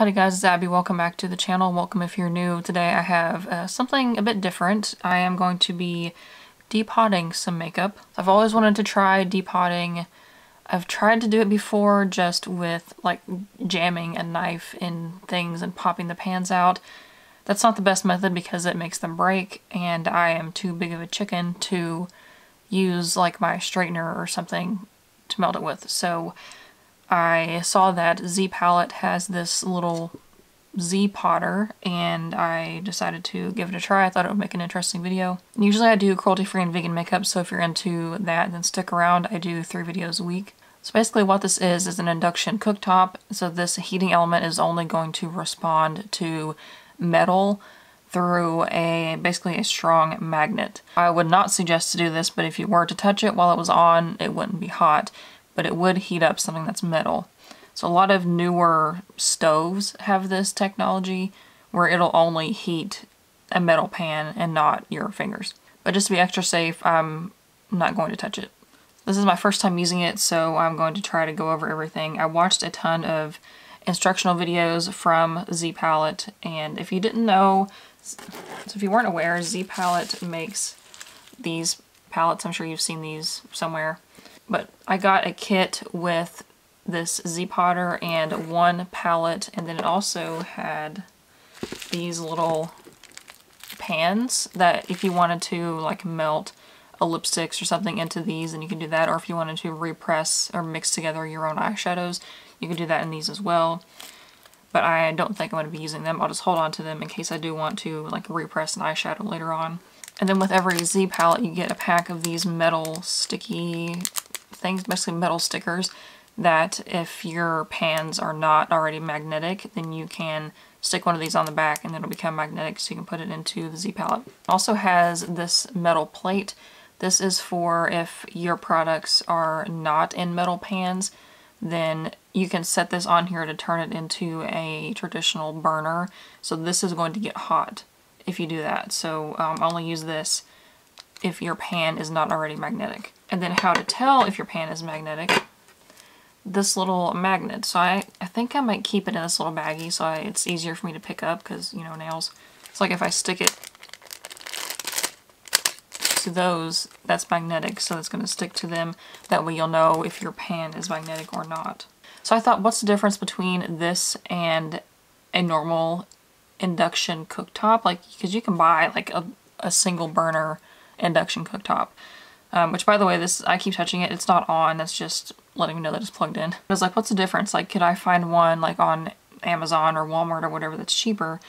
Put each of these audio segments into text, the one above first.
Howdy guys, it's Abby. Welcome back to the channel. Welcome if you're new. Today I have something a bit different. I am going to be depotting some makeup. I've always wanted to try depotting. I've tried to do it before just with like jamming a knife in things and popping the pans out. That's not the best method because it makes them break and I am too big of a chicken to use like my straightener or something to melt it with. So I saw that Z palette has this little ZPotter and I decided to give it a try. I thought it would make an interesting video. Usually I do cruelty-free and vegan makeup, so if you're into that then stick around. I do 3 videos a week. So basically what this is an induction cooktop. So this heating element is only going to respond to metal through basically a strong magnet. I would not suggest to do this, but if you were to touch it while it was on, it wouldn't be hot. But it would heat up something that's metal. So a lot of newer stoves have this technology where it'll only heat a metal pan and not your fingers. But just to be extra safe, I'm not going to touch it. This is my first time using it, so I'm going to try to go over everything. I watched a ton of instructional videos from Z palette, and if you didn't know, so if you weren't aware, Z palette makes these palettes. I'm sure you've seen these somewhere. But I got a kit with this ZPotter and 1 palette, and then it also had these little pans that if you wanted to like melt a lipsticks or something into these, then you can do that, or if you wanted to repress or mix together your own eyeshadows, you can do that in these as well. But I don't think I'm going to be using them. I'll just hold on to them in case I do want to like repress an eyeshadow later on. And then with every Z palette you get a pack of these metal sticky things, basically metal stickers, that if your pans are not already magnetic, then you can stick one of these on the back and it'll become magnetic, so you can put it into the Z palette. It also has this metal plate. This is for if your products are not in metal pans, then you can set this on here to turn it into a traditional burner. So this is going to get hot if you do that. So only use this if your pan is not already magnetic. And then how to tell if your pan is magnetic, this little magnet. So I think I might keep it in this little baggie so it's easier for me to pick up because, you know, nails. It's like if I stick it to those, that's magnetic, so it's going to stick to them. That way you'll know if your pan is magnetic or not. So I thought, what's the difference between this and a normal induction cooktop? Like, because you can buy like a single burner induction cooktop. Which, by the way, this, I keep touching it, it's not on, that's just letting me know that it's plugged in. I was like, what's the difference? Like, could I find one like on Amazon or Walmart or whatever that's cheaper?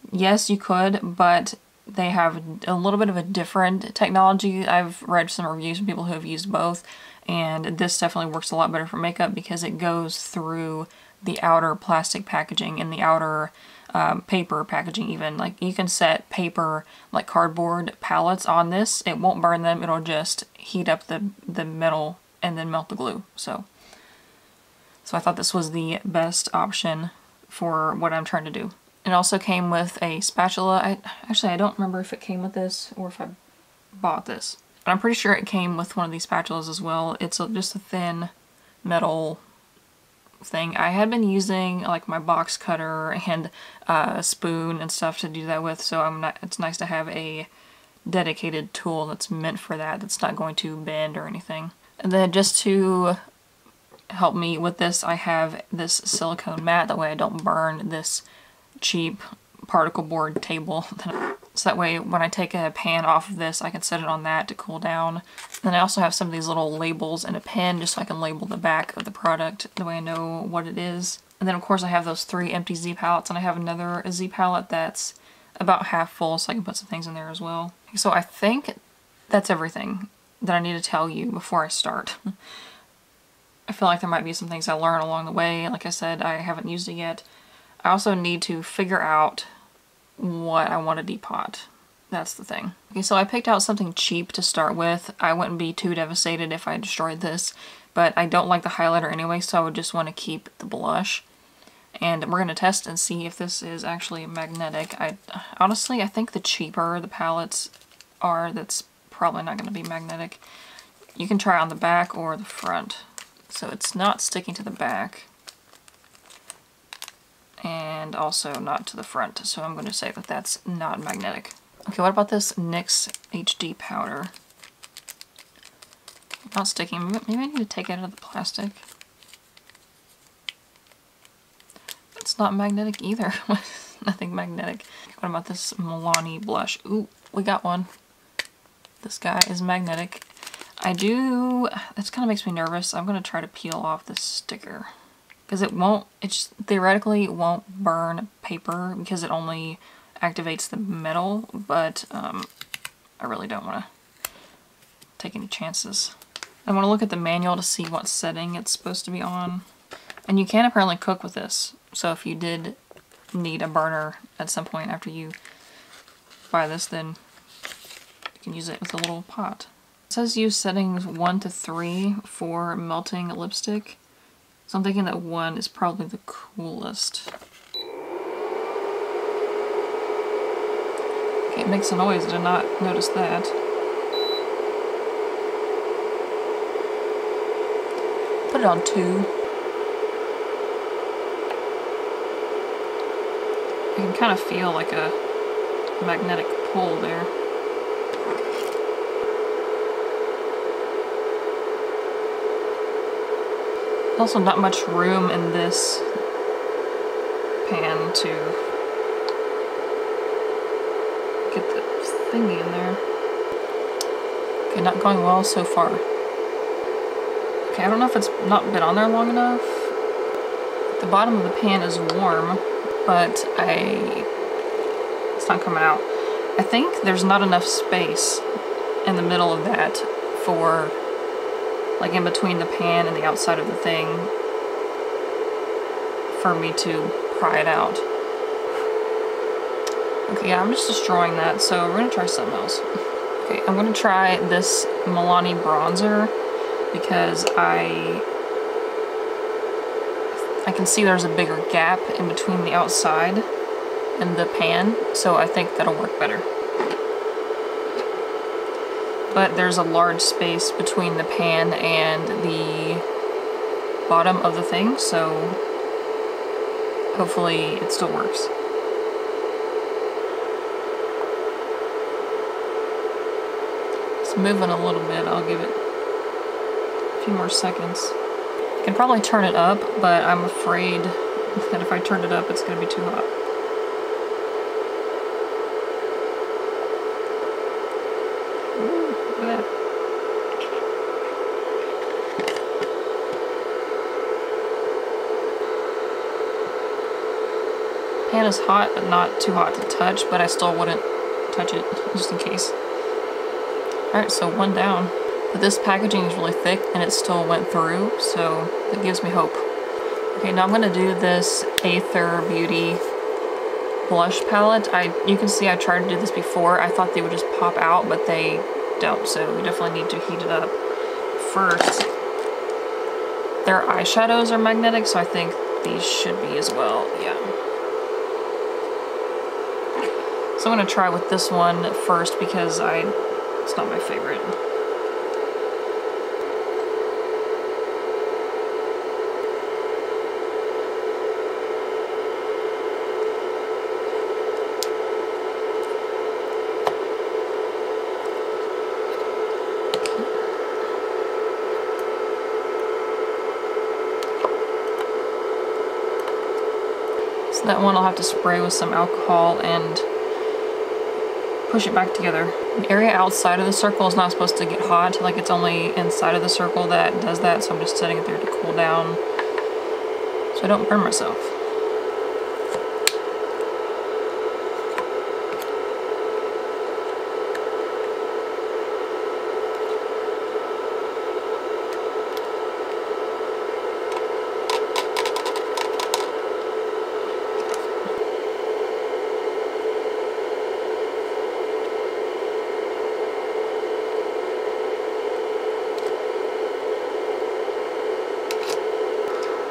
Yes, you could, but they have a little bit of a different technology. I've read some reviews from people who have used both, and this definitely works a lot better for makeup because it goes through the outer plastic packaging and the outer paper packaging even. Like, you can set paper, like cardboard palettes on this. It won't burn them, it'll just heat up the metal and then melt the glue. So I thought this was the best option for what I'm trying to do. It also came with a spatula. I don't remember if it came with this or if I bought this. But I'm pretty sure it came with one of these spatulas as well. It's just a thin metal thing. I had been using like my box cutter and a spoon and stuff to do that with, so it's nice to have a dedicated tool that's meant for that, that's not going to bend or anything. And then just to help me with this, I have this silicone mat, that way I don't burn this cheap particle board table. So that way when I take a pan off of this, I can set it on that to cool down. Then I also have some of these little labels and a pen just so I can label the back of the product, the way I know what it is. And then of course I have those 3 empty Z palettes, and I have another Z palette that's about half full, so I can put some things in there as well. So I think that's everything that I need to tell you before I start. I feel like there might be some things I learn along the way. Like I said, I haven't used it yet. I also need to figure out what I want to depot. That's the thing. Okay, so I picked out something cheap to start with. I wouldn't be too devastated if I destroyed this, but I don't like the highlighter anyway, so I would just want to keep the blush. And we're going to test and see if this is actually magnetic. Honestly, I think the cheaper the palettes are, that's probably not going to be magnetic. You can try on the back or the front. So it's not sticking to the back. And and also not to the front. So I'm going to say that that's not magnetic. Okay, what about this NYX HD powder? Not sticking. Maybe I need to take it out of the plastic. It's not magnetic either. Nothing magnetic. What about this Milani Blush? Ooh, we got one. This guy is magnetic. This kind of makes me nervous. I'm going to try to peel off this sticker. Because it theoretically won't burn paper because it only activates the metal, but I really don't want to take any chances. I want to look at the manual to see what setting it's supposed to be on. And you can apparently cook with this. So if you did need a burner at some point after you buy this, then you can use it with a little pot. It says use settings 1 to 3 for melting lipstick. So I'm thinking that 1 is probably the coolest. Okay, it makes a noise. I did not notice that. Put it on 2. You can kind of feel like a magnetic pull there. There's also not much room in this pan to get the thingy in there. Okay, not going well so far. Okay, I don't know if it's not been on there long enough. The bottom of the pan is warm, but it's not coming out. I think there's not enough space in the middle of that for, like in between the pan and the outside of the thing, for me to pry it out. Okay, yeah, I'm just destroying that, so we're gonna try something else. Okay, I'm gonna try this Milani Bronzer because I can see there's a bigger gap in between the outside and the pan, so I think that'll work better. But there's a large space between the pan and the bottom of the thing, so hopefully it still works. It's moving a little bit. I'll give it a few more seconds. I can probably turn it up, but I'm afraid that if I turn it up, it's going to be too hot. Ooh, look at that. Pan is hot, but not too hot to touch, but I still wouldn't touch it, just in case. Alright, so 1 down. But this packaging is really thick and it still went through, so that gives me hope. Okay, now I'm going to do this Aether Beauty blush palette. You can see I tried to do this before. I thought they would just pop out, but they don't, so we definitely need to heat it up. First, their eyeshadows are magnetic, so I think these should be as well, yeah. So I'm going to try with this one first because it's not my favorite. So that one I'll have to spray with some alcohol and push it back together. The area outside of the circle is not supposed to get hot, like it's only inside of the circle that does that, so I'm just setting it there to cool down so I don't burn myself.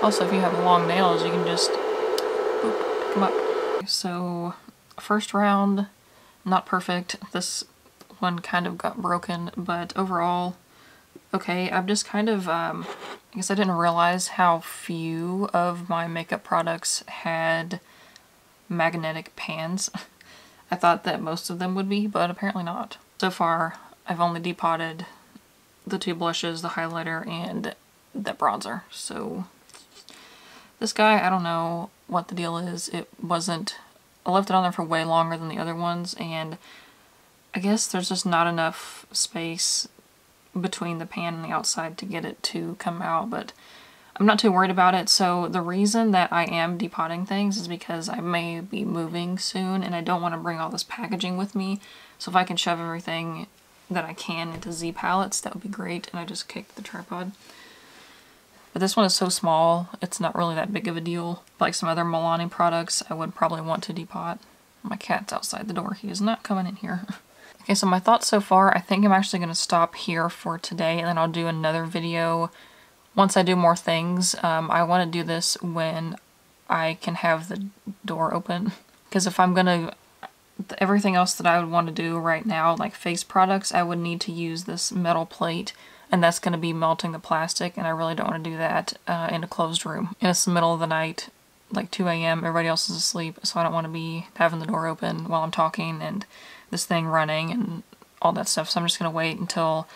Also, if you have long nails, you can just boop, pick them up. So, first round, not perfect. This one kind of got broken, but overall, okay. I'm just kind of, I guess I didn't realize how few of my makeup products had magnetic pans. I thought that most of them would be, but apparently not. So far, I've only depotted the 2 blushes, the highlighter, and the bronzer. So this guy, I don't know what the deal is. I left it on there for way longer than the other ones, and I guess there's just not enough space between the pan and the outside to get it to come out, but I'm not too worried about it. So the reason that I am depotting things is because I may be moving soon and I don't want to bring all this packaging with me. So if I can shove everything that I can into Z pallets, that would be great. And I just kicked the tripod. But this one is so small, it's not really that big of a deal. Like some other Milani products, I would probably want to depot. My cat's outside the door. He is not coming in here. Okay, so my thoughts so far, I think I'm actually going to stop here for today, and then I'll do another video once I do more things. I want to do this when I can have the door open, because if I'm going to, everything else that I would want to do right now, like face products, I would need to use this metal plate, and that's going to be melting the plastic, and I really don't want to do that in a closed room. And it's the middle of the night, like 2 a.m., everybody else is asleep, so I don't want to be having the door open while I'm talking and this thing running and all that stuff. So I'm just going to wait until,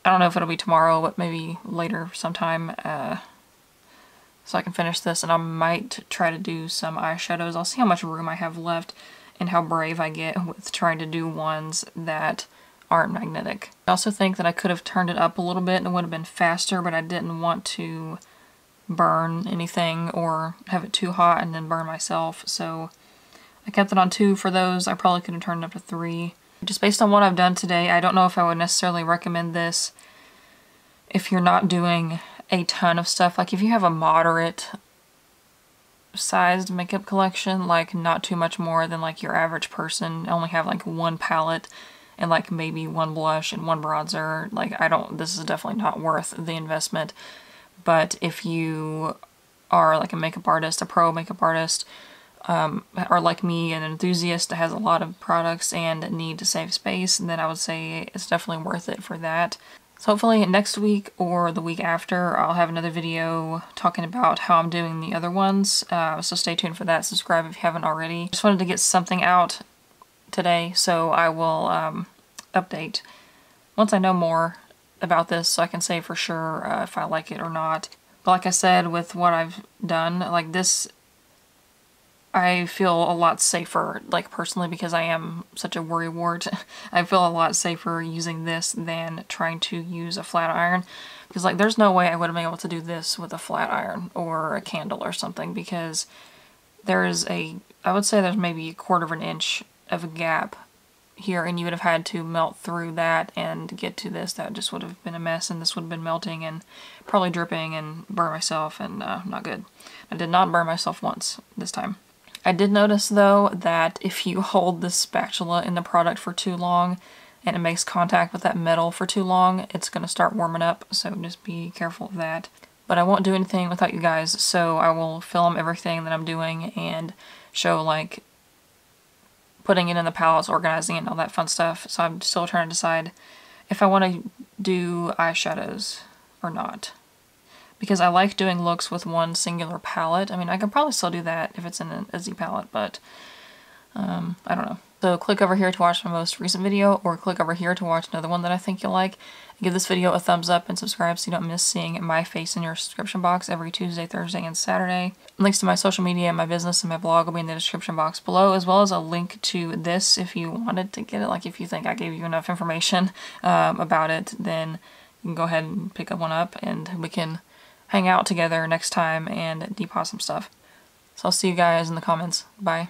I don't know if it'll be tomorrow, but maybe later sometime, so I can finish this, and I might try to do some eyeshadows. I'll see how much room I have left and how brave I get with trying to do ones that aren't magnetic. I also think that I could have turned it up a little bit and it would have been faster, but I didn't want to burn anything or have it too hot and then burn myself, so I kept it on 2 for those. I probably could have turned it up to 3. Just based on what I've done today, I don't know if I would necessarily recommend this if you're not doing a ton of stuff. Like if you have a moderate sized makeup collection, like not too much more than like your average person, only have like 1 palette and like maybe 1 blush and 1 bronzer, like this is definitely not worth the investment. But if you are like a makeup artist, a pro makeup artist, or like me, an enthusiast that has a lot of products and need to save space, then I would say it's definitely worth it for that. So hopefully next week or the week after I'll have another video talking about how I'm doing the other ones, so stay tuned for that. Subscribe if you haven't already. Just wanted to get something out today, so I will update once I know more about this so I can say for sure if I like it or not. But like I said, with what I've done, like this, I feel a lot safer, like personally, because I am such a worrywart. I feel a lot safer using this than trying to use a flat iron, because like there's no way I would have been able to do this with a flat iron or a candle or something, because there is I would say there's maybe 1/4 of an inch of a gap here, and you would have had to melt through that and get to this. That just would have been a mess, and this would have been melting and probably dripping and burn myself, and not good. I did not burn myself once this time. I did notice though that if you hold this spatula in the product for too long and it makes contact with that metal for too long, it's going to start warming up, so just be careful of that. But I won't do anything without you guys, so I will film everything that I'm doing and show like putting it in the palettes, organizing it, and all that fun stuff. So I'm still trying to decide if I want to do eyeshadows or not, because I like doing looks with one singular palette. I mean, I could probably still do that if it's in a Z palette, but I don't know. So click over here to watch my most recent video, or click over here to watch another one that I think you'll like. Give this video a thumbs up and subscribe so you don't miss seeing my face in your subscription box every Tuesday, Thursday, and Saturday. Links to my social media, my business, and my blog will be in the description box below, as well as a link to this if you wanted to get it. Like if you think I gave you enough information about it, then you can go ahead and pick one up and we can hang out together next time and depot some stuff. So I'll see you guys in the comments. Bye.